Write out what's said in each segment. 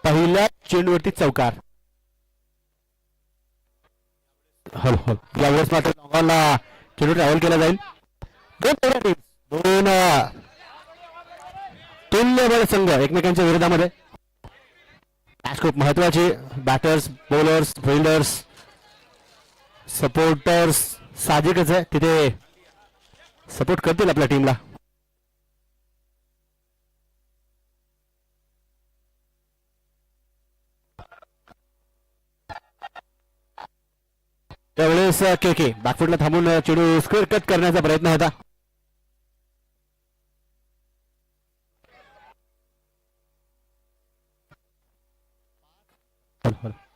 पहिल्या चेंडूवरती चौकार. यावेळेस मात्र लॉंगॉनला चेंडू ट्रॅव्हल केला जाईल. दोन तुल्यबळ संघ एकमेकांच्या विरोधामध्ये. मॅच खूप महत्वाची. बॅटर्स, बॉलर्स, फिल्डर्स, सपोर्टर्स साहजिकच आहे तिथे सपोर्ट करतील आपल्या टीमला. त्यावेळेस के बॅकफुटला थांबून चेंडू स्क्वेअर कट करण्याचा प्रयत्न होता.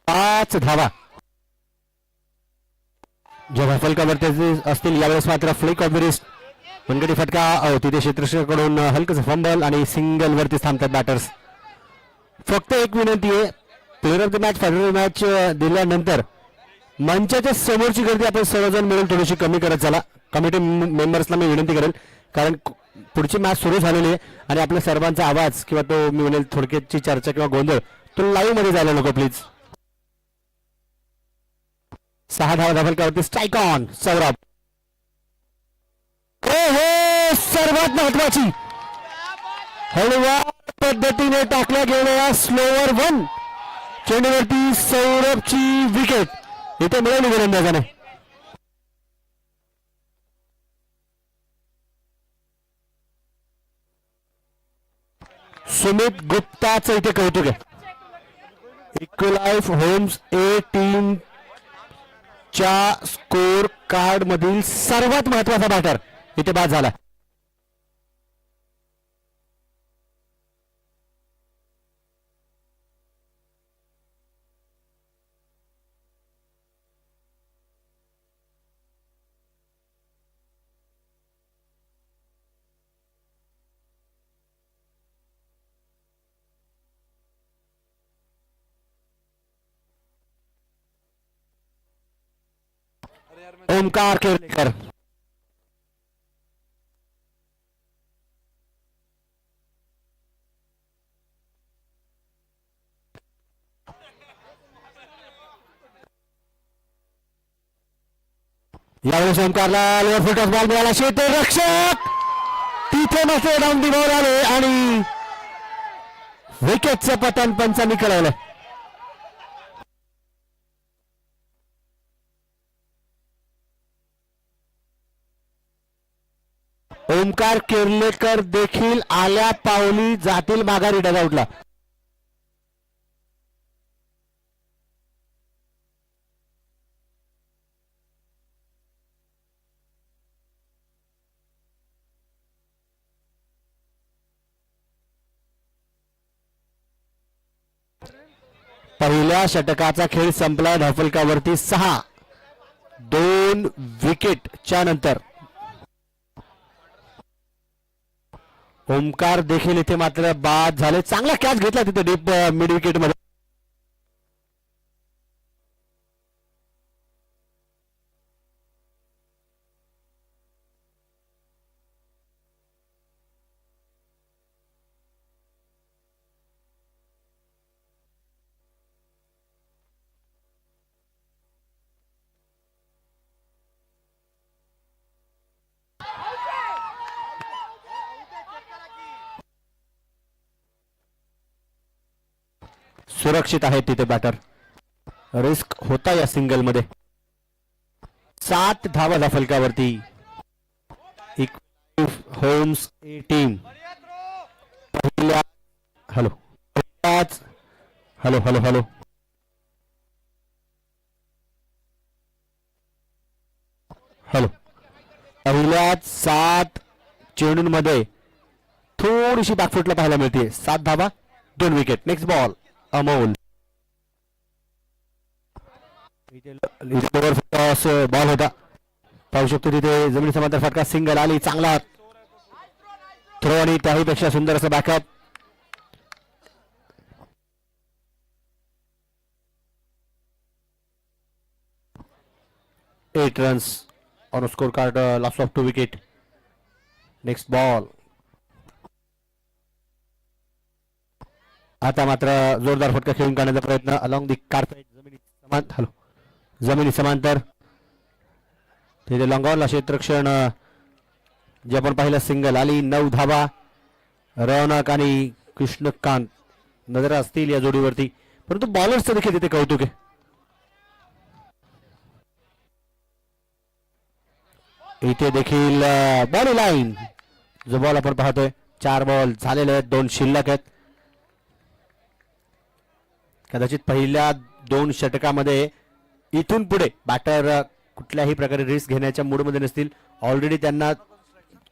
5 धावा जेव्हा फलकावरती असतील. यावेळेस मात्र फ्लिक ऑफ द रिस्ट मनगटी फटका. तिथे क्षेत्ररक्षकाकडून हलकं फंबल आणि सिंगल वरती थांबतात बॅटर्स. फक्त एक विनंती आहे, player of the match, final match दिल्यानंतर मंचाच्या समोरची गर्दी आपण सर्वजण मिळून थोडीशी कमी करत चला. कमिटी मेंबर्सला मी विनंती करेल, कारण पुढची मॅच सुरू झालेली आहे आणि आपल्या सर्वांचा आवाज किंवा तो मी म्हणेल थोडक्याची चर्चा किंवा गोंधळ तो लाईव्ह मध्ये जायला नको प्लीज. 6 धावा फलकावरती. Strike on Saurabh. हो सर्वात महत्वाची हळूवार पद्धतीने टाकल्या गेलेल्या स्लोअर 1 चेंडूवरती सौरभची विकेट इथे मिळवली गोलंदाजाने. सुमित गुप्ताचं इथे कौतुक आहे. इक्वलाइफ होम्स ए टीम च्या स्कोर कार्ड मधील सर्वात महत्वाचा बॅटर इथे बाद झाला. ओमकार केरलेकर. यावेळेस ओमकारला लोअर फुटबॉल बॉल मिळाला. क्षेत्ररक्षक तिथे नसे डाऊन दी बॉल आले आणि विकेटचं पतन पंचांनी कळवलं. ओमकार केरलेकर देखील आल्या पावली जातील माघारी डगआउटला. पहिल्या षटकाचा खेळ संपला. धावफलकावरती 6 2 विकेटच्या नंतर ओमकार देखील इथे मात्र बाद झाले. चांगला कॅच घेतला तिथे डीप मिड विकेट मध्ये. सुरक्षित आहे तिथे बॅटर. रिस्क होता या सिंगल मध्ये. 7 धावा फलकावरती. होम्स ए टीम पहिल्या hello hello hello hello hello पहिल्याच 7 चेंडूंमध्ये थोडीशी बॅकफुटला पाहायला मिळते. 7 धावा 2 wicket. Next ball Amol. Ball होता पाहू शकतो तिथे जमिनी समांतर फटका. सिंगल आली. चांगला थ्रो आणि त्याही पेक्षा सुंदर असं backup. Eight runs on score card. Loss of 2 wicket. Next ball आता मात्र जोरदार फटका खेळून काढण्याचा प्रयत्न अलॉंग दी कार्पेट जमिनी समांतर तिथे लॉंगॉनला क्षेत्ररक्षण जे आपण पाहिलं सिंगल आली 9 धावा. रौनक आणि कृष्णकांत नजर असतील या जोडीवरती, परंतु बॉलर्सचं देखील तिथे कौतुक आहे. इथे देखील बॉल लाईन जो बॉल आपण पाहतोय 4 बॉल झालेले आहेत, 2 शिल्लक आहेत. कदाचित पहिल्या 2 षटकामध्ये इथून पुढे बॅटर कुठल्याही प्रकारे रिस्क घेण्याच्या मूडमध्ये नसतील. ऑलरेडी त्यांना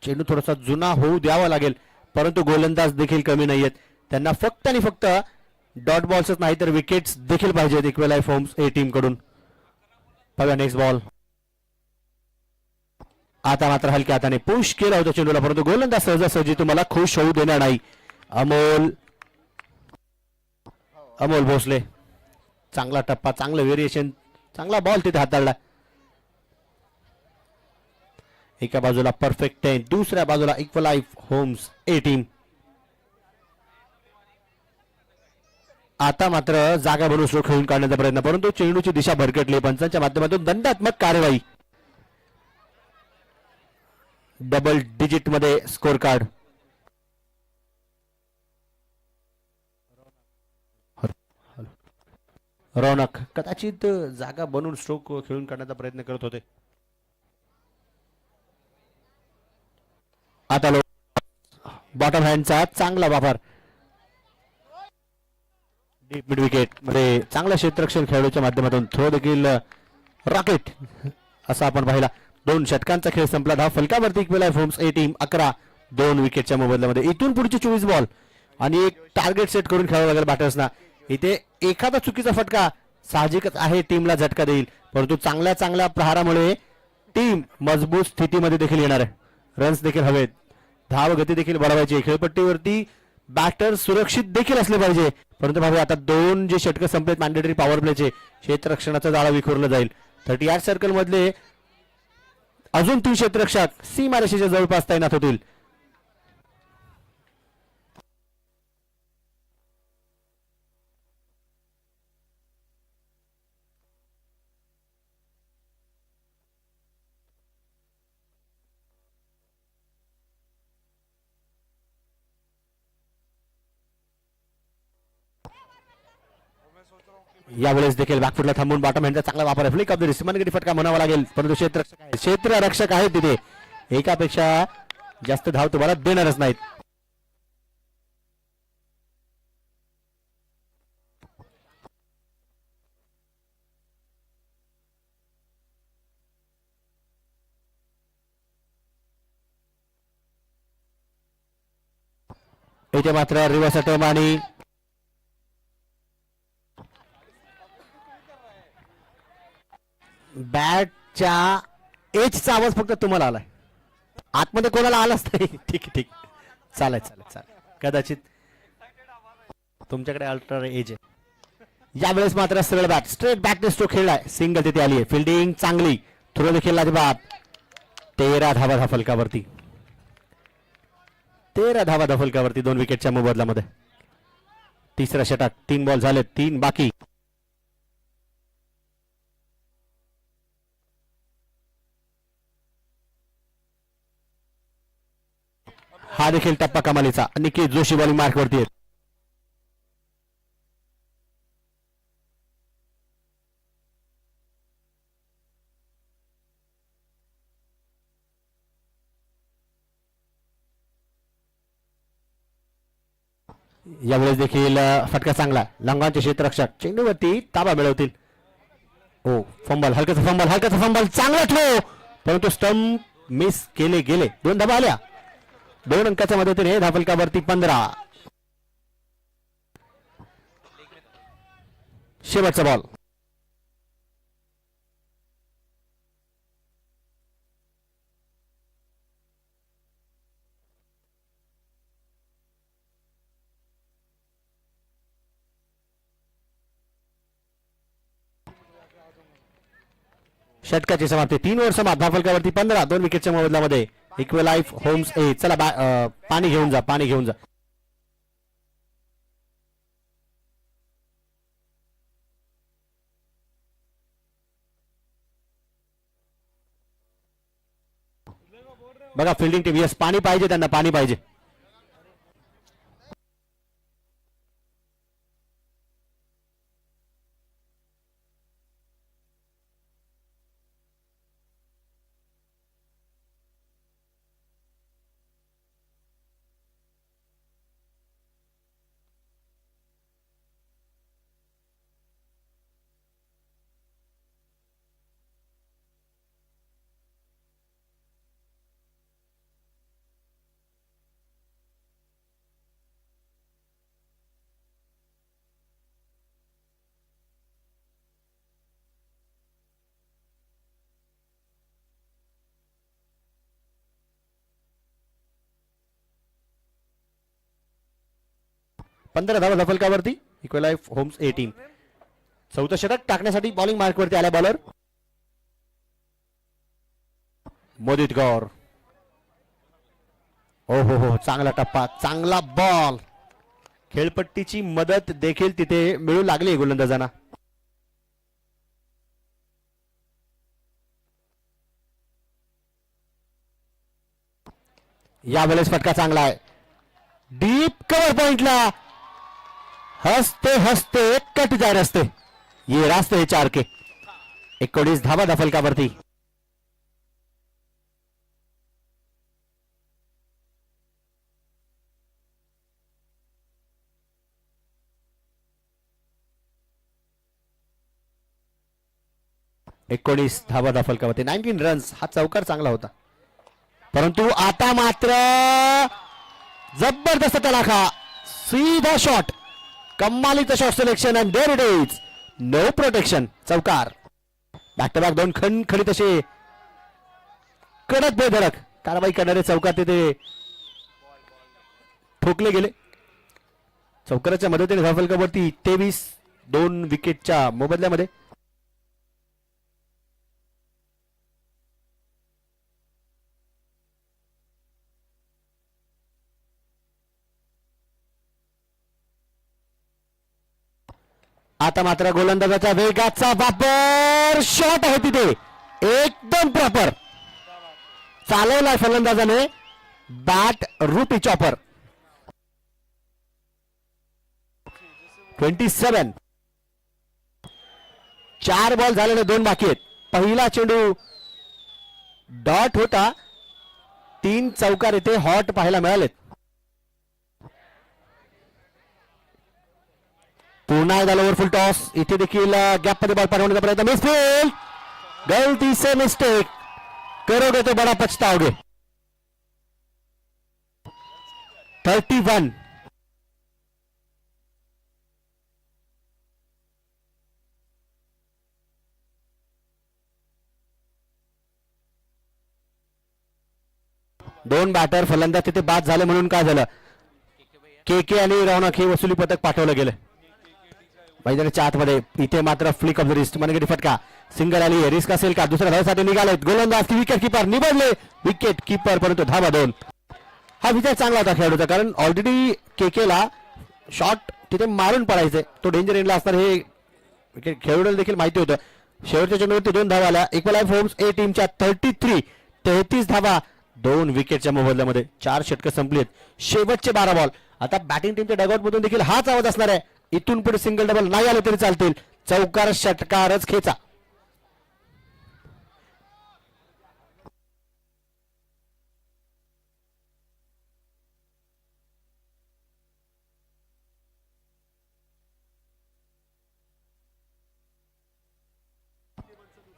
चेंडू थोडासा जुना होऊ द्यावा लागेल, परंतु गोलंदाज देखील कमी नाहीयेत. त्यांना फक्त आणि फक्त डॉट बॉल्सच नाही तर विकेट्स देखील पाहिजेत इक्वलाइफ होम्स ए टीम कडून. बघा नेक्स्ट बॉल. आता मात्र हलक्या हाताने पुश केला होता चेंडूला, परंतु गोलंदाज सहजासहजी तुम्हाला खुश होऊ देणार नाही. अमोल भोसले चांगला टप्पा, चांगलं व्हेरिएशन, चांगला बॉल तिथे हाताळला. एका बाजूला परफेक्ट 10, दुसऱ्या बाजूला इक्वलाइफ होम्स ए टीम. आता मात्र जागा बनवून स्ट्रोक खेळून काढण्याचा प्रयत्न, परंतु चेंडूची दिशा भरकटली. पंचांच्या माध्यमातून दंडात्मक कारवाई. डबल डिजिट मध्ये स्कोर कार्ड. रौनक कदाचित जागा बनवून स्ट्रोक खेळून काढण्याचा प्रयत्न करत होते. आता बॉटम हँडचा चांगला वापर. डीप मिड विकेट मध्ये चांगला क्षेत्ररक्षण खेळाडूच्या माध्यमातून थ्रो देखील रॉकेट असा आपण पाहिला. 2 षटकांचा खेळ संपला. धाव फलकावरती इक्वलाइफ होम्स ए टीम 11, 2 विकेटच्या मोबदल्यामध्ये. इथून पुढचे 24 बॉल आणि एक टार्गेट सेट करून खेळावं लागेल बॅटर्सना. इथे एखादा चुकीचा फटका साहजिकच आहे टीमला झटका देईल, परंतु चांगल्या चांगल्या प्रहारामुळे टीम मजबूत स्थितीमध्ये देखील येणार आहे. रन्स देखील हवेत, धाव गती देखील वाढवायची. खेळपट्टीवरती बॅटर सुरक्षित देखील असले पाहिजे. परंतु भावे आता 2 जे षटक संपलेत मॅन्डेटरी पॉवर प्लेचे, क्षेत्ररक्षणाचं जाळं विखुरलं जाईल. 38 सर्कल मधले अजून 3 क्षेत्ररक्षक सीमारेषेच्या जवळपास तैनात होतील. यावेळेस देखील बॅकफुटला थांबून बॉटम हँडचा चांगला वापर आहे. फ्लिक ऑफ द रिस्ट मनगटी फटका म्हणावा लागेल, परंतु क्षेत्ररक्षक आहेत तिथे. एकापेक्षा जास्त धाव तुम्हाला देणारच नाहीत. इथे मात्र रिव्हर्स अटॅक आणि बॅटच्या एजचा आवाज फक्त तुम्हाला आलाय, आतमध्ये कोणाला आलाच नाही. ठीक ठीक चालेल. कदाचित तुमच्याकडे अल्ट्रा एज आहे. यावेळेस मात्र सरळ बॅट स्ट्रेट बॅटने स्ट्रोक खेळलाय. सिंगल तिथे आली आहे. फिल्डिंग चांगली, थ्रो देखील अजिबात. 13 धावा फलकावरती. 13 धावा फलकावरती 2 विकेटच्या मोबदल्यामध्ये. तिसरा षटक, 3 बॉल झाले, 3 बाकी. हा देखील टप्पा कमालीचा. निकेत जोशी बॉलिंग मार्क वरती आहेत. यावेळेस देखील फटका चांगला. लंगांचे क्षेत्ररक्षक चेंडूवरती ताबा मिळवतील. ओ फंबल, हलकाचा फंबल, चांगला थ्रो, परंतु स्टंप मिस केले गेले. 2 धावा आल्या. 2 अंकाच्या मदतीने धावफलकावरती 15. शेवटचा बॉल. षटकाची समाप्ती. 3 ओव्हर समाप्त. धावफलकावरती 15, 2 विकेटच्या मोबदल्यामध्ये इक्वलाइफ होम्स ए. चला पाणी घेऊन जा. बघा फिल्डिंग टीम, यस पाणी पाहिजे त्यांना, पाणी पाहिजे. पंधरा धावा धफलकावरती. इक्वलाइफ होम्स 18. चौथं षटक टाकण्यासाठी बॉलिंग मार्कवरती आला बॉलर मोदित गौर. हो हो हो, चांगला टप्पा, चांगला बॉल. खेळपट्टीची मदत देखील तिथे मिळू लागली गोलंदाजांना. यावेळेस फटका चांगला आहे, डीप कव्हर पॉइंटला. हसते हसते कट जाए रस्ते, ये रास्ते है 4 के. 19 धावा धफलकावरती. एकोणीस धावा धफलकावरती. 19 रन्स. हा चौकार चांगला होता, परंतु आता मात्र जबरदस्त तडाखा, सीधा शॉट, कमालीचं shot selection and there it is, no protection. चौकार. बॅक टू बॅक 2 खणखणीत असे कडक बेधडक कारवाई करणारे चौकार तिथे ठोकले गेले. चौकाराच्या मदतीने धफलकावरती 23, 2 विकेटच्या मोबदल्यामध्ये. आता मात्र गोलंदाजाच्या वेगाचा वापर, शॉट आहे तिथे एकदम प्रॉपर चालवलाय फलंदाजाने, बॅट रूपी चॉपर. 27. 4 बॉल झालेले, 2 बाकी आहेत. पहिला चेंडू डॉट होता, 3 चौकार इथे हॉट पाहायला मिळालेत. पुन्हा एकदा लोअर फुल टॉस. इथे देखील गॅप मध्ये बॉल पाठवण्याचा प्रयत्न, मिसफील्ड, गलती से मिस्टेक, करोगे तो बडा पछताओगे. 31. दोन बॅटर फलंदाज तिथे बाद झाले, म्हणून काय झालं, के आणि रौनक हे वसुली पथक पाठवलं गेलं मैदानाच्या आतमध्ये. इथे मात्र फ्लिक ऑफ द रिस्ट, मनगटी फटका, सिंगल आली, रिस्क असेल का, दुसऱ्या धावासाठी निघाले गोलंदाज की विकेट किपर, निबडले विकेट किपर, परंतु धावा 2. हा विचार चांगला होता खेळाडूचा, कारण ऑलरेडी केकेला शॉट तिथे मारून पडायचे, तो डेंजर एंडला असणार हे खेळाडूला देखील माहिती होतं. शेवटच्या चेंडूवरती 2 धावा आल्या. इक्वलाइफ होम्स ए टीमच्या 33 धावा 2 विकेटच्या मोबदल्यामध्ये. 4 षटकं संपलीत, शेवटचे 12 बॉल. आता बॅटिंग टीमच्या डगआउट मधून देखील हाच आवाज असणार आहे, इथून पुढे सिंगल डबल नाही आले तरी चालतील, चौकार षटकारच खेचा.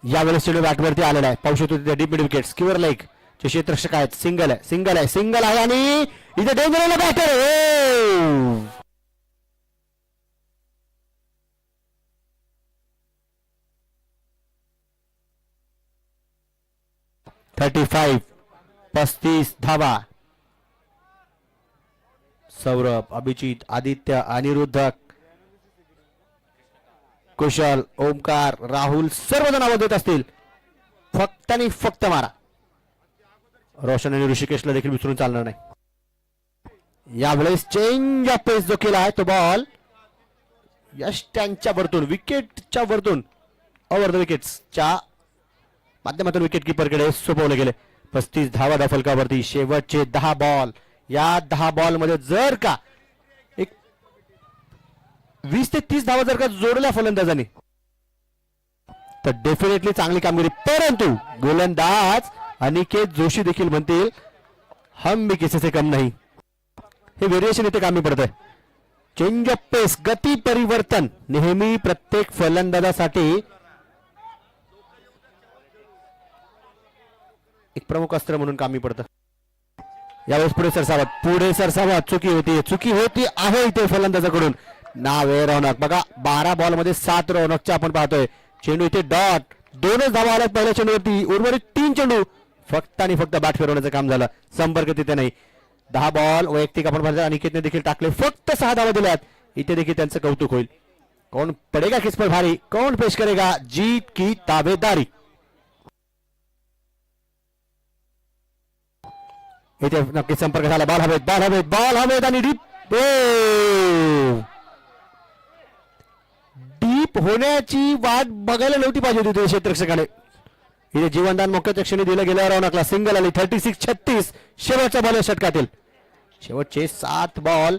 यावेळेस चेंडू बॅटवरती आलेला आहे, पाहू शकतो तिथे deep mid wicket, secure leg चे क्षेत्ररक्षक आहेत. सिंगल आहे, सिंगल आहे, सिंगल आहे, आणि इथे डेंजर बॅटर. 35 धावा. सौरभ, अभिजित, आदित्य, अनिरुद्ध, कुशल, ओमकार, राहुल सर्वजण आवाज देत असतील, फक्त आणि फक्त मारा. रोशन आणि ऋषिकेशला देखील विसरून चालणार नाही. यावेळेस चेंज ऑफ पेस जो केला आहे तो बॉल यश त्यांच्या वरतून, विकेटच्या वरतून, ओव्हर द विकेट्सच्या माध्यमातून विकेट किपरकडे सोपवले गेले. 35 धावा फलकावरती. शेवटचे 10 बॉल. या 10 बॉल मध्ये जर का एक 20 ते 30 धावा जर का जोडल्या फलंदाजांनी तर डेफिनेटली चांगली कामगिरी. परंतु गोलंदाज अनिकेत जोशी देखील म्हणतील हम भी किसी से कम नहीं. हे व्हेरिएशन इथे कामी पडत आहे. चेंज ऑफ पेस, गती परिवर्तन नेहमी प्रत्येक फलंदाजासाठी एक प्रमुख अस्त्र म्हणून कामी पडतं. यावेळेस पुढे सरसावत चुकी होती आहे इथे फलंदाजाकडून. नाव आहे रौनक. बघा 12 बॉल मध्ये 7 रौनकच्या आपण पाहतोय. चेंडू इथे डॉट. 2च धावा आल्यात पहिल्या चेंडूवरती. उर्वरित 3 चेंडू फक्त आणि फक्त बॅट फिरवण्याचं काम झालं. संपर्क तिथे नाही. 10 बॉल वैयक्तिक आपण पाहिजे. अनिकेतने देखील टाकले. फक्त 6 धावा दिल्यात. इथे देखील त्यांचं कौतुक होईल. कौन पडेगा किस पर भारी, कौन पेश करेगा जीत की ताबेदारी. इथे नक्की संपर्क झाला. बॉल हवेत आणि डीप होण्याची वाट बघायला नव्हती पाहिजे होती क्षेत्ररक्षकाने. इथे जीवनदान मोक्याच्या क्षणी दिलं गेलं. रौनकला सिंगल आली. 36-36 शेवटच्या बॉल षटकातील. शेवटचे 7 बॉल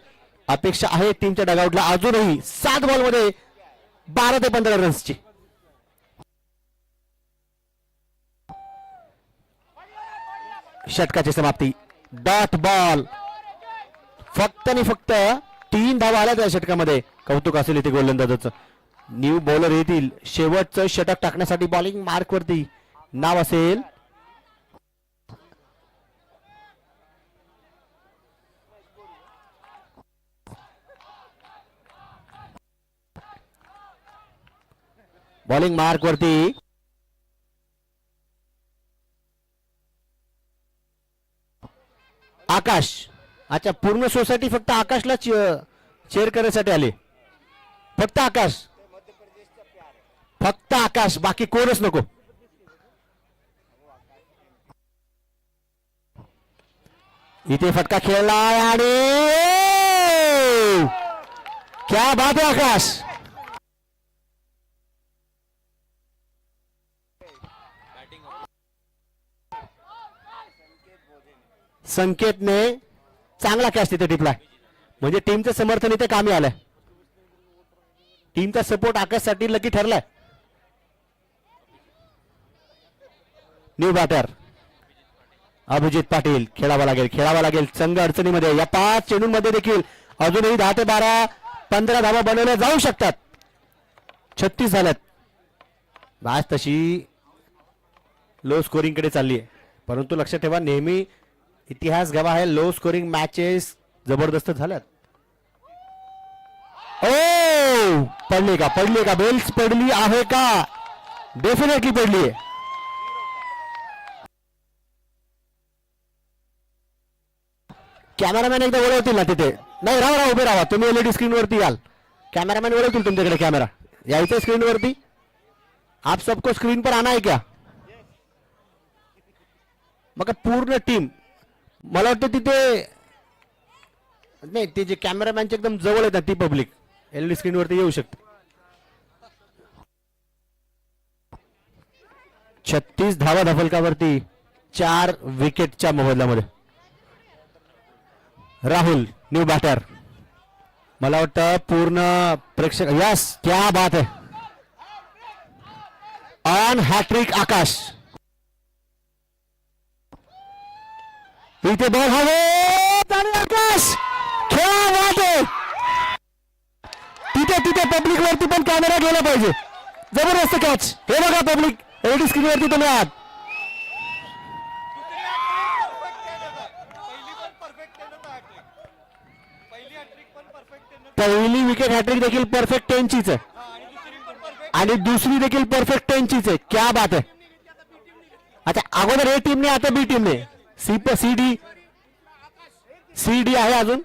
अपेक्षा आहे टीमच्या डगआउटला. अजूनही 7 बॉल मध्ये 12 ते 15 रन्सची. षटकाची समाप्ती. Dot ball. फक्त आणि फक्त 3 धावा आल्या त्या षटकामध्ये. कौतुक असेल इथे गोलंदाजाचं. न्यू बॉलर येतील शेवटचं षटक टाकण्यासाठी. बॉलिंग मार्क वरती नाव असेल बॉलिंग मार्क वरती आकाश. अच्छा, पूर्ण सोसायटी फक्त आकाशला चेअर करण्यासाठी आले. फक्त आकाश, बाकी कोणच नको. इथे फटका खेळलाय आणि क्या बात आहे आकाश. संकेतने चांगला कॅच तिथे टिपलाय. म्हणजे टीमचं समर्थन इथे कामी आलंय. टीमचा सपोर्ट आकाशसाठी लकी ठरलाय. New batter Abhijit Patil. खेळावा लागेल संघ अडचणीमध्ये. या 5 चेंडूंमध्ये देखील अजूनही 10 ते 12 15 धावा बनवल्या जाऊ शकतात. 36 झाल्यात. मॅच तशी लो स्कोरिंग कडे चालली आहे. परंतु लक्षात ठेवा, नेहमी इतिहास गवाह आहे, लो स्कोरिंग मॅचेस जबरदस्त झाल्यात. ओ पडली का बेल्स पडली आहे का? डेफिनेटली पडली आहे. कॅमेरामॅन एकदा ओळखतील ना तिथे. नाही, राहा उभे राहा. तुम्ही एलईडी स्क्रीन वरती याल. कॅमेरामॅन ओळखतील तुमच्याकडे. कॅमेरा यायचं स्क्रीन वरती. आप सबको स्क्रीन पर आना है क्या? मग पूर्ण टीम, मला वाटतं तिथे नाही, ते जे कॅमेरामॅनचे एकदम जवळ येतात ती पब्लिक एलईडी स्क्रीन वरती येऊ शकते. 36 धावा धफलकावरती 4 विकेटच्या मोबदल्यामध्ये. Rahul new batter. मला वाटतं पूर्ण प्रेक्षक. यस, क्या बात है. On hattrick Akash. इथे बॉल हवे आणि आकाश खेळा वाटे. तिथे पब्लिक वरती पण कॅमेरा गेला पाहिजे. जबरदस्त कॅच. हे बघा पब्लिक एलईडी स्क्रीन वरती तुम्ही आहात. पहिली विकेट हॅट्रिक देखील परफेक्ट 10 चीच आहे आणि दुसरी देखील परफेक्ट 10 चीच आहे. क्या बात आहे. अच्छा, अगोदर ए टीमने, आता बी टीमने. सी डी आहे अजून.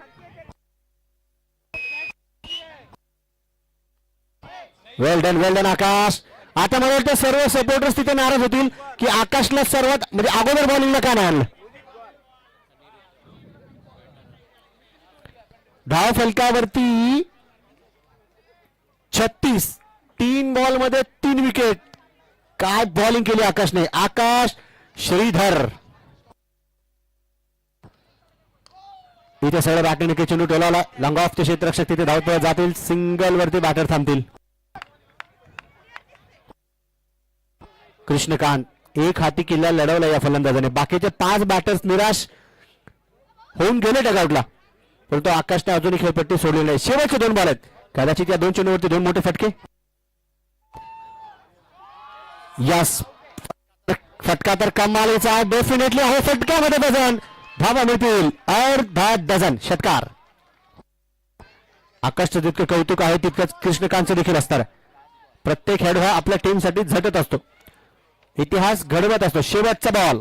वेल डन आकाश. आता मला वाटतं सर्व सपोर्टर्स तिथे नाराज होतील की आकाशला सर्वात म्हणजे अगोदर बॉलिंगला का नाही आणलं. धाव फलकावरती 36. 3 बॉल मध्ये 3 विकेट. काय बॉलिंग केली आकाशने. आकाश श्रीधर इथे सगळं बॅटने चेंडू टोलावला. लॉंग ऑफचे क्षेत्ररक्षक तिथे धावत पळत जातील. सिंगल वरती बॅटर थांबतील. कृष्णकांत एक हाती किल्ला लढवला या फलंदाजाने. बाकीचे 5 बॅटर्स निराश होऊन गेले डगआउटला, परंतु आकाशने अजूनही खेळपट्टी सोडली नाही. शेवटचे 2 बॉल आहेत. कदाचित या 2 चेंडूवरती 2 मोठे फटके. यस, फटका तर कमालीचा डेफिनेटली आहे. फटक्यामध्ये डझन धावा मिळतील. अर्धा डझन षटकार. आकाशचं जितकं कौतुक आहे तितकंच कृष्णकांतचं देखील असणार. प्रत्येक खेळाडू हा आपल्या टीमसाठी झटत असतो, इतिहास घडवत असतो. शेवटचा बॉल,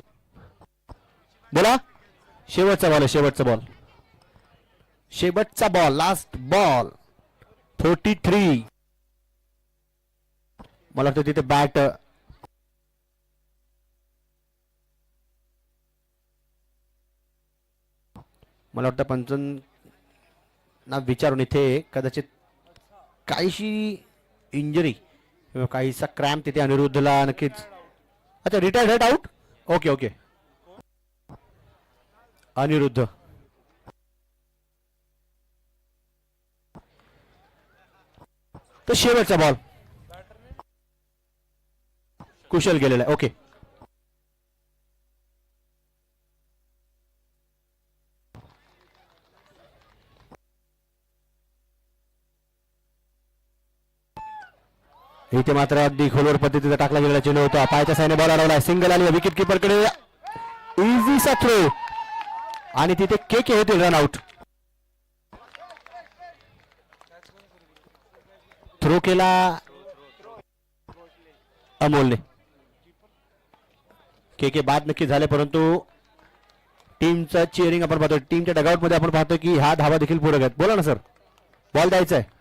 बोला. शेवटचा बॉल आहे. शेवटचा बॉल, शेवटचा बॉल, लास्ट बॉल. 43. मला वाटतं तिथे बॅट मला वाटतं पंचांना विचारून इथे कदाचित काहीशी इंजरी किंवा काहीसा क्रॅम्प तिथे अनिरुद्धला नक्कीच. अच्छा, retired head out. Okay okay. Aniruddha तो शेवटचा बॉल कुशल गेलेला आहे. ओके, इथे मात्र अगदी खोलवर पद्धतीचा टाकला गेलेला चेंडू होता. पायाच्या साईने बॉल अडवला. सिंगल आली. विकेट किपरकडे इझीचा थ्रो आणि तिथे के होतील रन आउट. थ्रो केला अमोलने. के बाद नक्की झाले, परंतु टीमचं चिअरिंग आपण पाहतो. टीमच्या डगआउट मध्ये आपण पाहतो की हा धावा देखील पुढे घेत. बोला ना सर, बॉल द्यायचा आहे.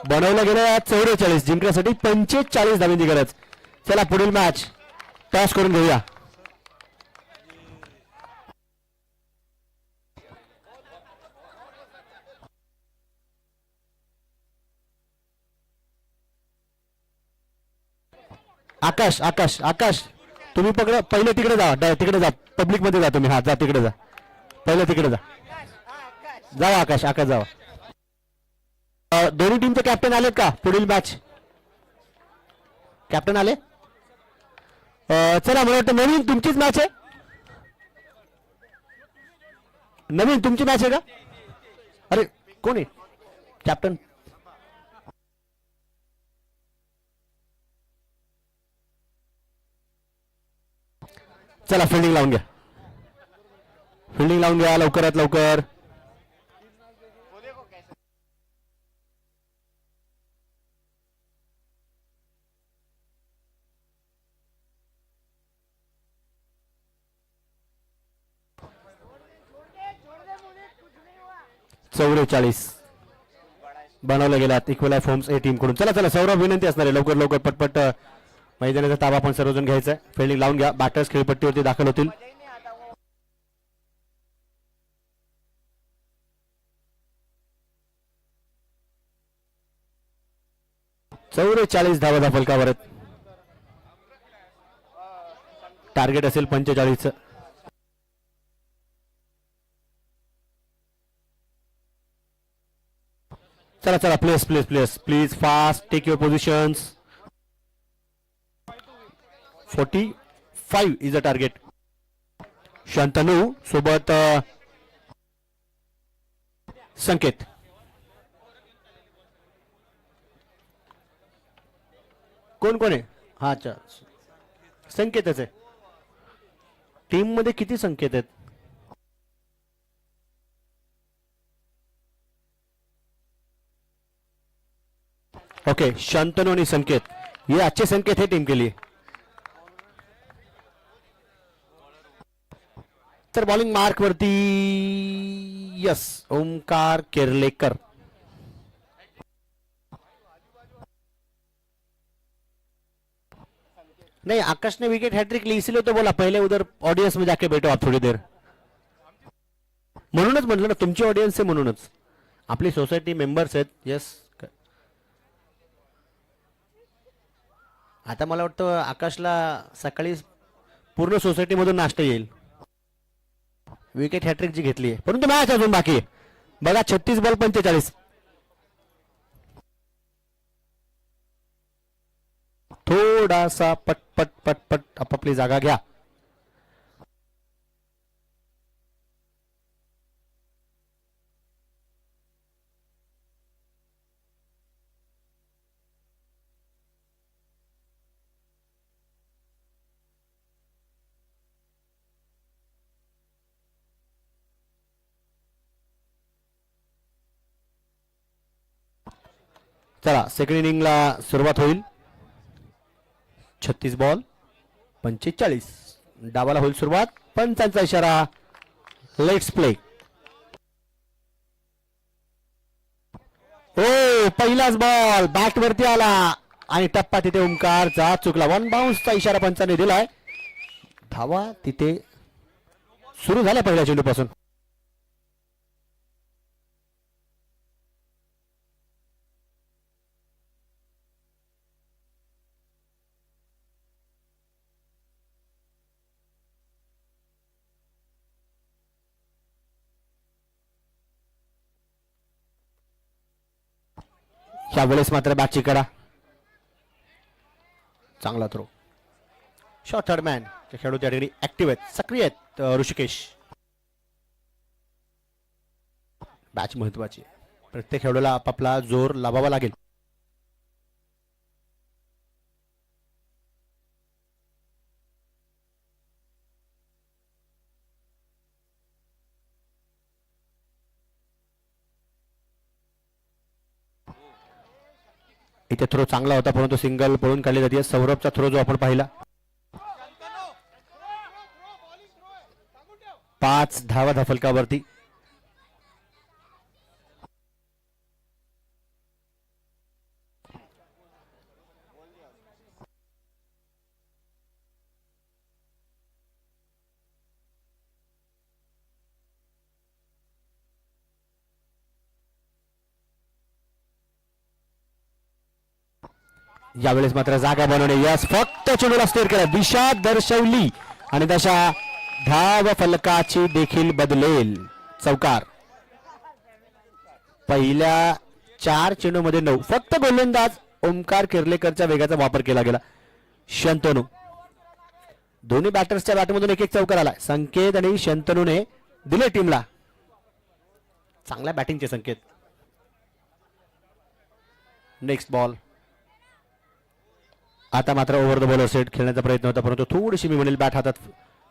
बनवलं गेलं 44, जिंकण्यासाठी 45 धावांची गरज. चला पुढील मॅच टॉस करून घेऊया. आकाश आकाश आकाश तुम्ही पकड. पहिले तिकडे जा, तिकडे जा, पब्लिक मध्ये जा तुम्ही. हा जा तिकडे जा, पहिले तिकडे जा. जावा आकाश, आकाश जावा. दोन्ही टीमचे कॅप्टन आलेत का पुढील मॅच? कॅप्टन आले. चला, मला वाटतं नवीन तुमचीच मॅच आहे. नवीन तुमची मॅच आहे का? अरे कोण आहे कॅप्टन? चला फिल्डिंग लावून घ्या. फिल्डिंग लावून घ्या लवकरात लवकर. चौवेचाळीस बनवलं गेलात इक्वल फॉर्म्स ए टीम कडून. चला चला सौरभ, विनंती असणार आहे लवकर लवकर पटपट मैदानाचा ताबा आपण सर्वजण घ्यायचा आहे. फिल्डिंग लावून घ्या. बॅटर्स खेळपट्टीवरती दाखल होतील. चौवेचाळीस धावाचा फलकावर आहेत. टार्गेट असेल 45. चला चला place place place please fast take your positions. 45 is a target. Shantanu सोबत संकेत. कोण कोण आहे? हा अच्छा, संकेतच आहे. टीम मध्ये किती संकेत आहेत? ओके, शांतनु आणि संकेत ये अच्छे संकेत है टीम के लिए. तर बॉलिंग मार्क वरती यस ओमकार केरलेकर. नहीं, आकाश ने विकेट हैट्रिक ली, इसलिए तो बोला पहले उधर ऑडियंस में जाके बैठो आप थोड़ी देर. म्हणूनच म्हटलं ना तुमची ऑडियन्स आहे, म्हणूनच आपली सोसायटी मेंबर्स आहेत. येस, आता मला वाटतं आकाशला सकाळी पूर्ण सोसायटीमधून नाश्ता येईल. विकेट हॅट्रिक जी घेतली आहे, परंतु मॅच अजून बाकी आहे. बघा 36 बॉल 45. थोडासा पटपट पटपट आपापली जागा घ्या. चला सेकंड इनिंगला सुरुवात होईल. 36 बॉल 45. डावाला होईल सुरुवात. पंचांचा इशारा, लेट्स प्ले. ओ पहिलाच बॉल बॅट वरती आला आणि टप्पा तिथे ओंकारचा चुकला. वन बाउन्सचा इशारा पंचाने दिलाय. धावा तिथे सुरू झाल्या पहिल्या चेंडूपासून. यावेळेस मात्र बॅटची करा. चांगला थ्रो. Short third man. खेळाडू त्या ठिकाणी ऍक्टिव्ह आहेत, सक्रिय आहेत. ऋषिकेश. बॅच महत्वाची. प्रत्येक खेळाडूला आपापला जोर लावावा लागेल. इथे थ्रो चांगला होता, परंतु सिंगल पळून काढली जाते. सौरभचा थ्रो जो आपण पाहिला, 5 धावा धफलकावरती. यावेळेस मात्र जागा बनवणे. यस, फक्त चेंडूला स्टेअर केला, दिशा दर्शवली आणि तशा धाव फलकाची देखील बदलेल. चौकार. पहिल्या 4 चेंडूमध्ये 9. फक्त गोलंदाज ओमकार किर्लेकरच्या वेगाचा वापर केला गेला. शंतनू. दोन्ही बॅटर्सच्या बॅटमधून एक एक चौकार आला. संकेत आणि शंतनूने दिले टीमला. चांगल्या बॅटिंगचे संकेत. Next ball. आता मात्र ओव्हर द बॉलर सेट खेळण्याचा प्रयत्न होता, परंतु थोडीशी मी म्हणेल बॅट हातात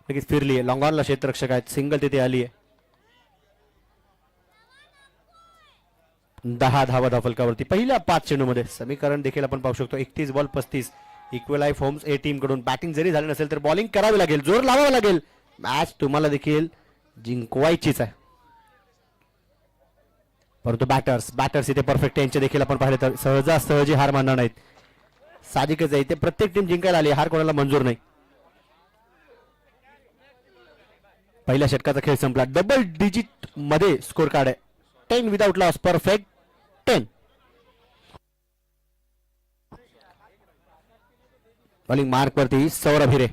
लगेच फिरली आहे. लॉंग ऑनला क्षेत्ररक्षक आहेत. सिंगल तिथे आली आहे. 10 धावा धावफलकावरती पहिल्या 5 चेंडूमध्ये. समीकरण देखील आपण पाहू शकतो. 31 बॉल 35. इक्वलाइफ होम्स ए टीम कडून. बॅटिंग जरी झाली नसेल तर बॉलिंग करावी लागेल, जोर लावावा लागेल. मॅच तुम्हाला देखील जिंकवायचीच आहे. परंतु बॅटर्स इथे परफेक्ट. यांचे देखील आपण पाहिले तर सहजासहजी हार मानणार नाहीत. साहजिकच आहे, ते प्रत्येक टीम जिंकायला आली, हार कोणाला मंजूर नाही. पहिल्या षटकाचा खेळ संपला. डबल डिजिट मध्ये स्कोर कार्ड आहे. 10 without loss. Perfect 10. Bowling mark वरती सौरभ हिरे.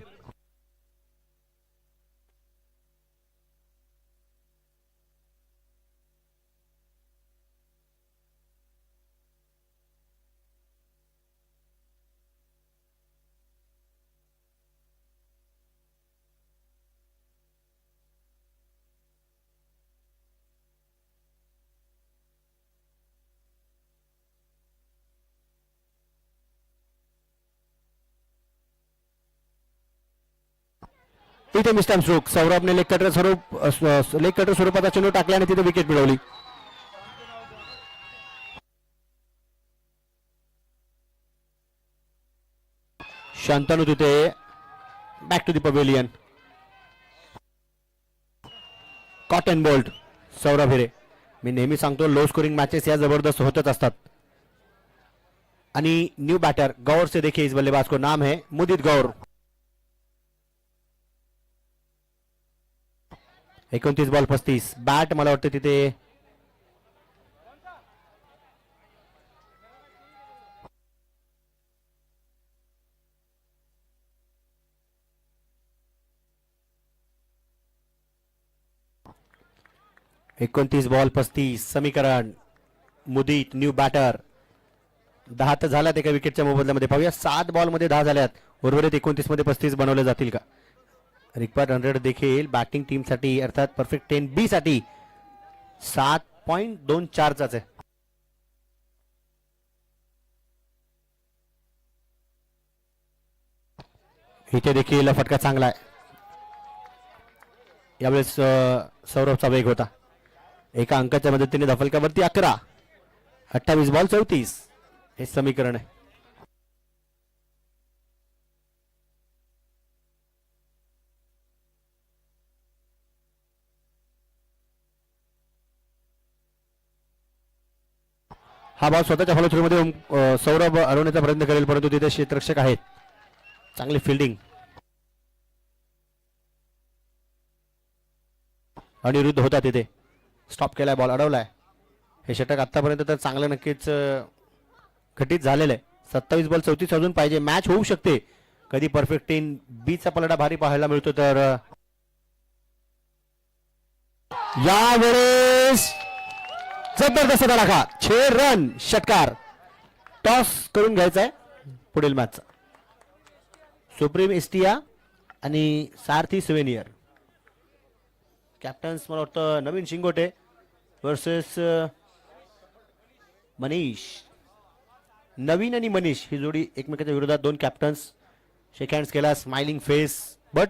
इथे मिस्टर स्ट्रोक. सौरभने लेग कटर स्वरूपाचा चेंडू टाकला आणि तिथे विकेट मिळवली. शंतनू तिथे back to the pavilion. Caught and bowled. Saurabh Hire. मी नेहमी सांगतो लो स्कोरिंग मॅचेस या जबरदस्त होतच असतात. आणि न्यू बैटर गौर से देखिए इस बल्लेबाज को नाम है मुदित गौर. 29 बॉल 35. बॅट मला वाटतं तिथे एकोणतीस बॉल 35. समीकरण मुदीत न्यू बॅटर. 10 तर झाल्यात एका विकेटच्या मोबदल्यामध्ये. पाहूया 7 बॉल मध्ये 10 झाल्यात. उर्वरित 29 मध्ये 35 बनवले जातील का. रिक्वायर्ड 100 देखील बॅटिंग टीम साठी अर्थात परफेक्ट 10 बी साठी 7.24 चाच आहे. इथे देखील फटका चांगला आहे. यावेळेस सौरभचा वेग होता. एका अंकाच्या मदतीने धफलकावरती 11. 28 बॉल 34. हे समीकरण आहे. हा बॉल स्वतःच्या फॉलोथ्रूमध्ये सौरभ अडवण्याचा प्रयत्न करेल, परंतु तिथे क्षेत्ररक्षक आहेत. चांगली फिल्डिंग. अनिरुद्ध होता तिथे. स्टॉप केलाय, बॉल अडवलाय. हे षटक आतापर्यंत तर चांगलं नक्कीच घटित झालेलं आहे. 27 बॉल 34 अजून पाहिजे. मॅच होऊ शकते. कधी परफेक्ट 10 बीचा पलटा भारी पाहायला मिळतो. तर यावेळेस जबरदस्त धडाका. 6 रन. षटकार. टॉस करून घ्यायचा आहे पुढील मॅचचा. सुप्रीम एस्टिया आणि सारथी सुवेनियर. कॅप्टन्स मला वाटतं नवीन शिंगोटे वर्सेस मनीष. नवीन आणि मनीष ही जोडी एकमेकांच्या विरोधात. 2 कॅप्टन्स शेक हँड्स केला. Smiling face. बट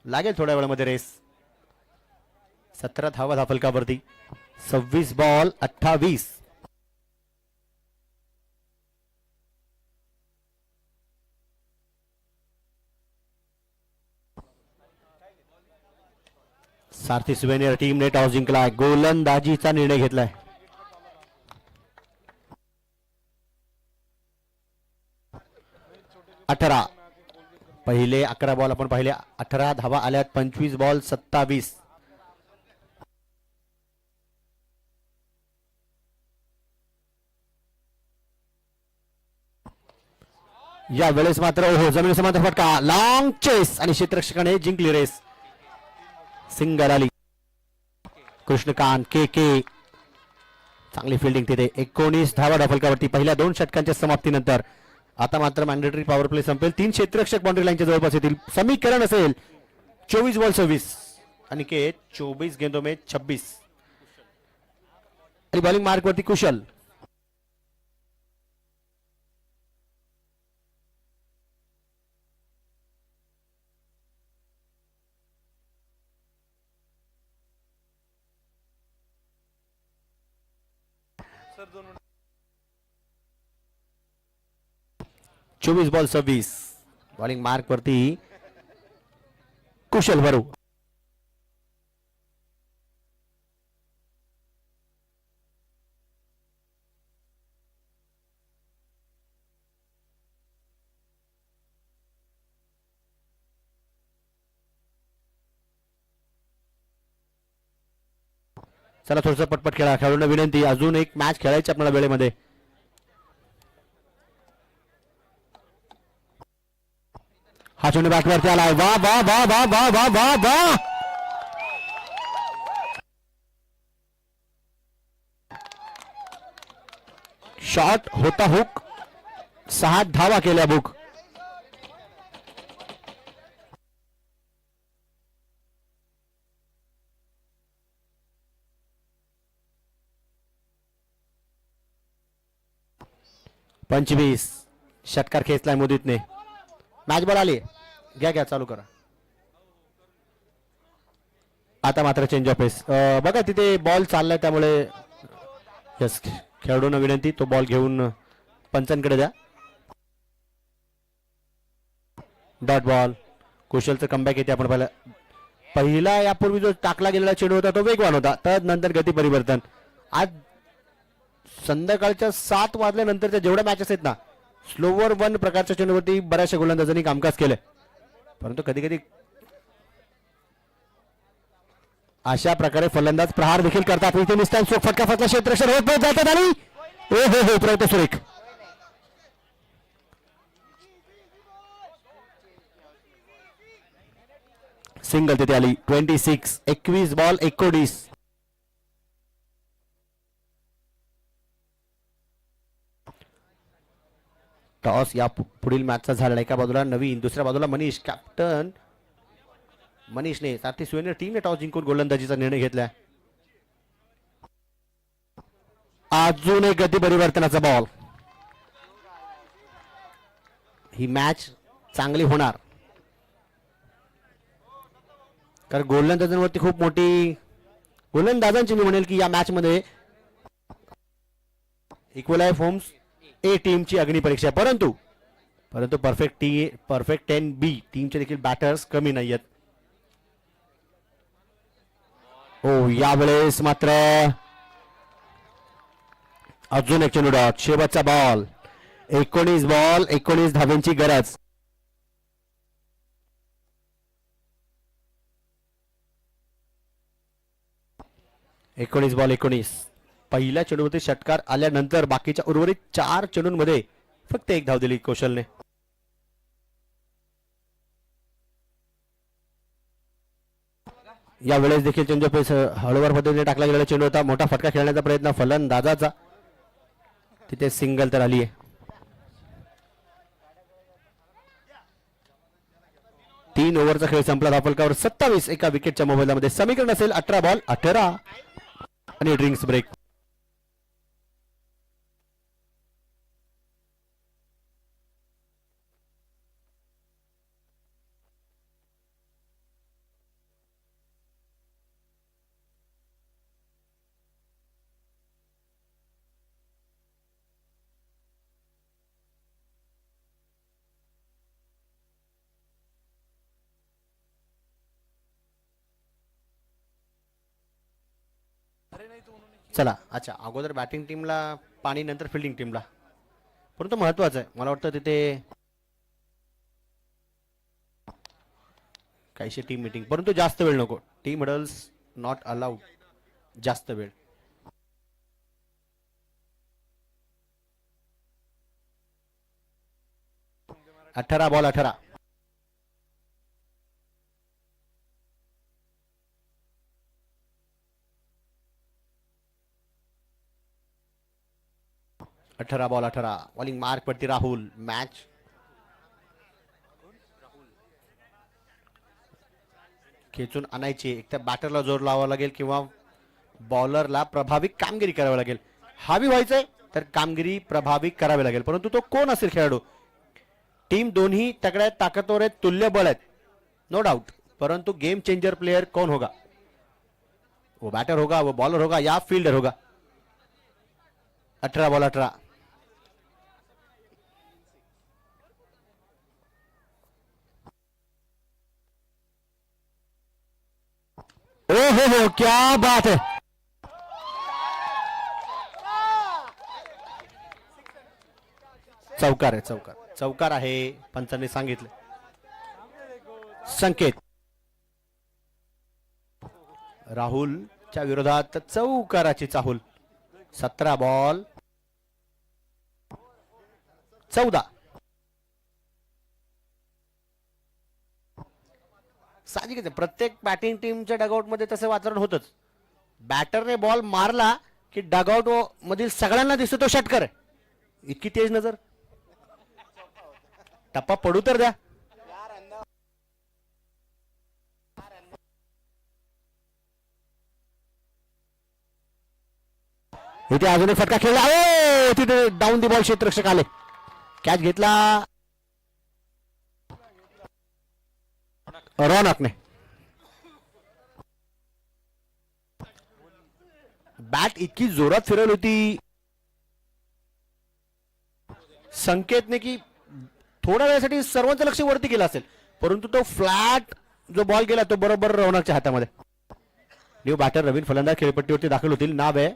लागेल थोड्या वेळामध्ये रेस. 17 धावा धाफलकावरती. 26 बॉल 28. सारथी सुवेनियर टीमने टॉस जिंकलाय. गोलंदाजीचा निर्णय घेतलाय. पहिले 11 बॉल आपण पाहिले. 18 धावा आल्यात. 25 बॉल 27. या वेळेस मात्र जमीन समांतर फटका. लॉंग चेस आणि क्षेत्ररक्षकाने जिंकली रेस. सिंगल आली. कृष्णकांत के के. चांगली फिल्डिंग तिथे. 19 धावा डफलकावरती पहिल्या 2 षटकांच्या समाप्तीनंतर. आता मात्र मॅन्डेटरी पॉवर प्ले संपेल. 3 क्षेत्ररक्षक बाउंड्री लाईनच्या जवळपास येतील. समीकरण असेल 24 बॉल 26. अनिकेत 24 गेंदों में 26. बॉलिंग मार्क वरती कुशल. चोवीस बॉल 26. बॉलिंग मार्क वरती कुशल भरू. चला थोडस पटपट खेळा. खेळाडूंना विनंती, अजून एक मॅच खेळायची आपल्याला वेळेमध्ये. हा चेंडू बॅटवरती आलाय. वा वा वा वा वा वा वा वा. शॉट होता हुक. 6 धावा केल्या बुक. पंचवीस. षटकार खेचलाय मोदितने. मॅच बॉल आली. घ्या घ्या चालू करा. आता मात्र चेंज ऑफ पेस. बघा तिथे बॉल चाललाय त्यामुळे यस खेळाडूंना विनंती तो बॉल घेऊन पंचांकडे द्या. Dot ball. कुशलचं कमबॅक येते. आपण पहिला यापूर्वी जो टाकला गेलेला चेंडू होता तो वेगवान होता. त्यानंतर गती परिवर्तन. आज संध्याकाळच्या 7 वाजल्यानंतरच्या जेवढ्या मॅचेस आहेत ना, स्लोवर 1 प्रकारच्या चेंडूवरती बऱ्याचशा गोलंदाजांनी कामकाज केलंय. परंतु कधी कधी अशा प्रकारे फलंदाज प्रहार देखील करतात. इथे निस्तान स्ट्रोक फटका फटका क्षेत्ररक्षण होत जातात आणि ओ हो प्रयत्न सुरेख. सिंगल तिथे आली. 26 21 बॉल 19. टॉस या पुढील मॅचचा झाला. एका बाजूला नवीन, दुसऱ्या बाजूला मनीष. कॅप्टन मनीषने सारथी सुवेंद्र टीमने टॉस जिंकून गोलंदाजीचा निर्णय घेतला. अजून एक गती परिवर्तनाचा बॉल. ही मॅच चांगली होणार कारण गोलंदाजांवरती खूप मोठी, गोलंदाजांची मी म्हणेल की या मॅच मध्ये इक्वलाइज होम्स ए टीमची अग्निपरीक्षा. परंतु परफेक्ट 10 बी टीमचे देखील बॅटर्स कमी नाहीयेत. ओ यावेळेस मात्र अजून एक चेंडू डॉट. शेवटचा बॉल. 19 बॉल 19 धावांची गरज. एकोणीस बॉल 19. पहिल्या चेंडूवरती षटकार आल्यानंतर बाकीच्या उर्वरित 4 चेंडूंमध्ये फक्त 1 धाव दिली कौशलने. या वेळेस देखील चेंज हळूवार पद्धतीने टाकला गेलेला चेंडू होता. मोठा फटका खेळण्याचा प्रयत्न फलंदाजाचा. तिथे सिंगल तर आली आहे. 3 ओव्हरचा खेळ संपला. धावफलकावर 27. एका विकेटच्या मोबदल्यामध्ये समीकरण असेल 18 बॉल 18 आणि ड्रिंक्स ब्रेक. चला अच्छा, अगोदर बॅटिंग टीमला पाणी, नंतर फिल्डिंग टीमला. परंतु महत्वाचं आहे मला वाटतं तिथे काहीशी टीम मीटिंग, परंतु जास्त वेळ नको. Team hurdles not allowed. जास्त वेळ. अठरा बॉल 18. बॉल 18. बॉलिंग मार्क पडती राहुल. मॅच खेचून आणायची. एक तर बॅटरला जोर लावावा लागेल किंवा बॉलरला प्रभावी कामगिरी करावी लागेल. हवी व्हायचंय तर कामगिरी प्रभावी करावी लागेल. परंतु तो कोण असेल खेळाडू? टीम दोन्ही तगड्या ताकदवर आहेत, तुल्य बळ आहेत, नो डाउट. परंतु गेम चेंजर प्लेयर कौन होगा? वो बैटर होगा, वो बॉलर होगा या फील्डर होगा? 18 बॉल 18. हो क्या बात है. चौकार आहे, चौकार आहे. पंचांनी सांगितलं. संकेत राहुलच्या विरोधात चौकाराची चाहूल. 17 बॉल 14. साहजिकच आहे, प्रत्येक बॅटिंग टीमच्या डगआउट मध्ये तसं वातावरण होतच. बॅटरने बॉल मारला की डगआउट मधील सगळ्यांना दिसतो तो षटकार आहे. इतकी तेज नजर. टप्पा पडू तर द्या. इथे अजून एक फटका खेळला. तिथे डाऊन दी बॉल क्षेत्ररक्षक आले. कॅच घेतला रौनकने. बॅट इतकी जोरात फिरवली होती संकेतने की थोड्या वेळासाठी सर्वांचं लक्ष वरती गेलं असेल, परंतु तो फ्लॅट जो बॉल गेला तो बरोबर रौनकच्या हातामध्ये. न्यू बॅटर नवीन फलंदाज खेळपट्टीवरती दाखल होतील. नाव आहे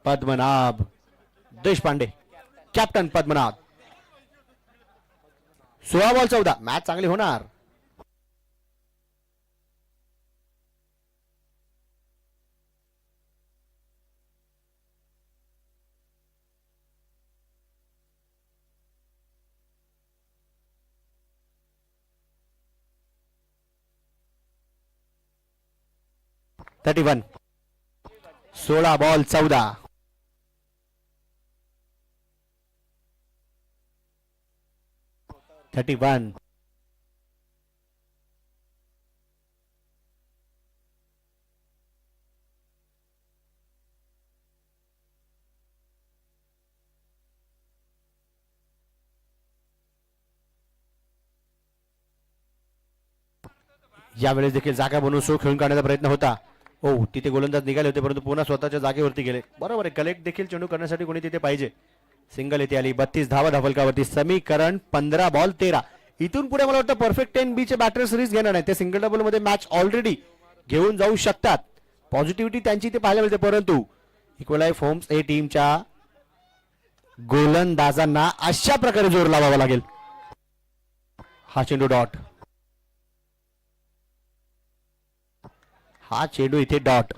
Padmanabh Deshpande. Captain Padmanabh. 16 ball 14. Match चांगली होणार. 31. 16 बॉल 14. यावेळेस देखील जागा बनवून सो खेळून काढण्याचा प्रयत्न होता. ओ तिथे गोलंदाज निघाले होते परंतु पुन्हा स्वतःच्या जागेवरती गेले. बरोबर आहे, कलेक्ट देखील चेंडू करण्यासाठी कोणी तिथे पाहिजे. सिंगल येथे आली. 32 धावा धावलकावरती. समीकरण 15 बॉल 13. इथून पुढे मला वाटतं परफेक्ट 10 चे बॅटर सिरीज घेणार नाही. ते सिंगल डबल मध्ये मॅच ऑलरेडी घेऊन जाऊ शकतात. पॉझिटिव्हिटी त्यांची इथे पाहायला मिळते. परंतु इक्वलाइफ होम्स ए टीमच्या गोलंदाजांना अशा प्रकारे जोर लावावा लागेल. हा चेंडू डॉट. हा चेंडू इथे डॉट.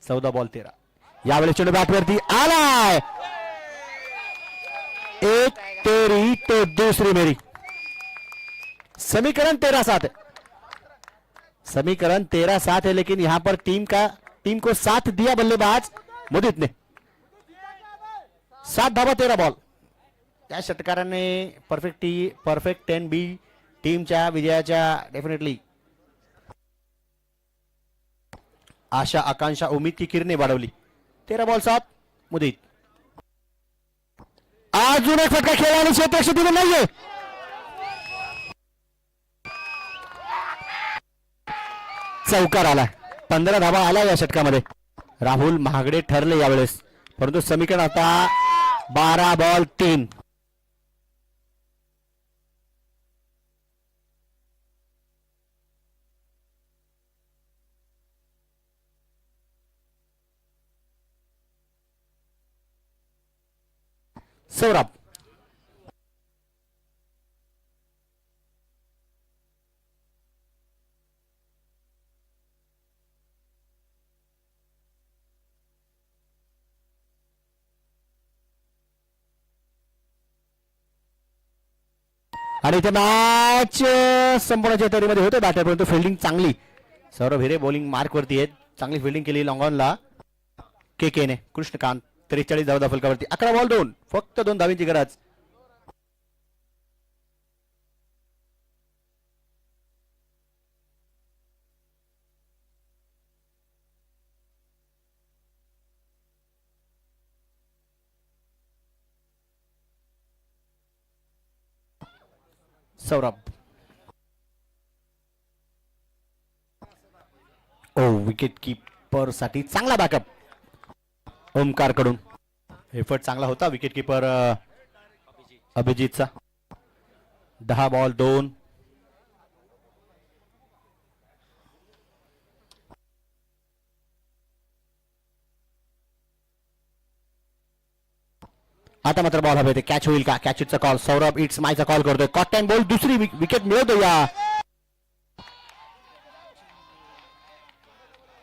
चौदा बॉल 13. यावेळी चेंडू बॅटवरती आलाय. एक तेरी तो दूसरी मेरी. समीकरण 13-7. समीकरण 13-7 है, लेकिन यहां पर टीम को साथ दिया बल्लेबाज मुदित ने. 7 धावा 13 बॉल. त्या षटकाराने परफेक्ट 10 बी टीमच्या विजयाच्या डेफिनेटली आशा आकांक्षा उम्मीद की किरणे वाढवली. 13 बॉल 7 मुदित. अजून एक फटका खेळला आणि क्षेत्ररक्षक दिले नाहीये. चौकार आला. 15 धावा आल्या या षटकामध्ये. राहुल महागडे ठरले यावेळेस, परंतु समीकरण आता 12 बॉल 3. सौरभ. आणि इथे मॅच संपवण्याच्या तयारीमध्ये होते बॅटर, परंतु फिल्डिंग चांगली. सौरभ हिरे बॉलिंग मार्क वरती आहेत. चांगली फिल्डिंग केली लॉंग ऑनला के ने. कृष्णकांत 43 धावा फलकावरती. 11 बॉल 2. फक्त 2 धावींची गरज. सौरभ. ओ विकेट कीपर साठी चांगला बॅकअप ओमकार कडून. एफर्ट चांगला होता विकेट कीपर अभिजितचा. 10 बॉल 2. आता मात्र बॉल हवे ते कॅच होईल का? कॅचचा कॉल. सौरभ इट्स मायचा कॉल करतोय. Caught time ball. दुसरी विकेट मिळवतो या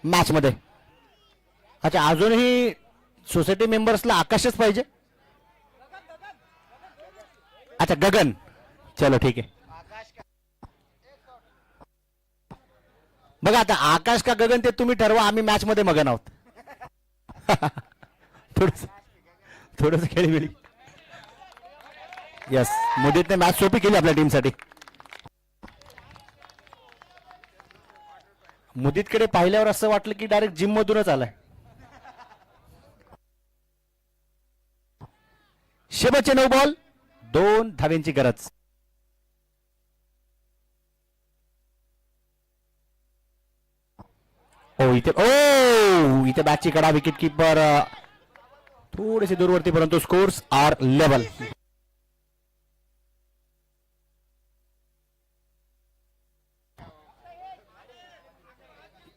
मॅच मध्ये. अच्छा, अजूनही सोसायटी मेंबर्सला आकाशच पाहिजे. अच्छा गगन. चलो ठीक आहे. बघा आता आकाश का गगन ते तुम्ही ठरवा. आम्ही मॅच मध्ये मगन आहोत. थोडस खेळी. यस, मुदितने मॅच सोपी केली आपल्या टीमसाठी. मुदितकडे पाहिल्यावर असं वाटलं की डायरेक्ट जिम मधूनच आलाय. शेवटचे 9 बॉल 2 धाव्यांची गरज. इथे बॅटची कडा. विकेट कीपर थोडेसे दूरवरती, परंतु स्कोर्स आर लेवल.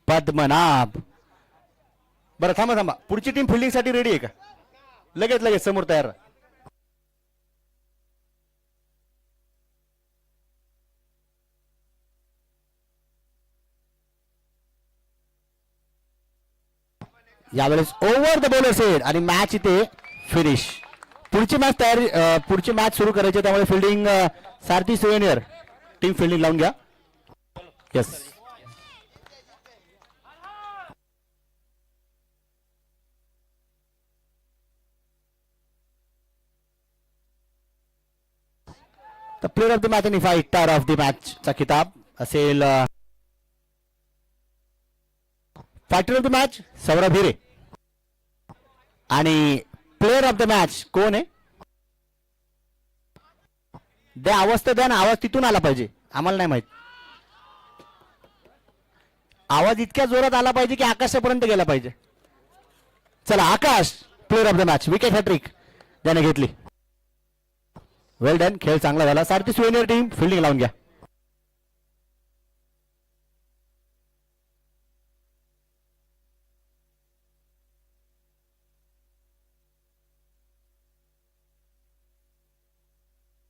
पद्मनाभ. बरं थांबा. पुढची टीम फिल्डिंग साठी रेडी आहे का? लगेच समोर तयार. यावेळेस ओव्हर द बॉलर सेड आणि मॅच इथे फिनिश. पुढची मॅच पुढची मॅच सुरू करायची, त्यामुळे fielding Sarathi souvenir team fielding लावून घ्या. Yes, the player of the match आणि फायटर ऑफ द मॅच चा किताब असेल fighter of the match Saurabh Hire आणि प्लेअर ऑफ द मॅच कोण आहे? द्या आवाज तर द्या ना, आवाज तिथून आला पाहिजे, आम्हाला नाही माहित. आवाज इतक्या जोरात आला पाहिजे की आकाशापर्यंत गेला पाहिजे. चला Akash player of the match, wicket hattrick त्याने घेतली. वेल डन, खेळ चांगला झाला. सारथी सुवेनियर टीम फिल्डिंग लावून घ्या.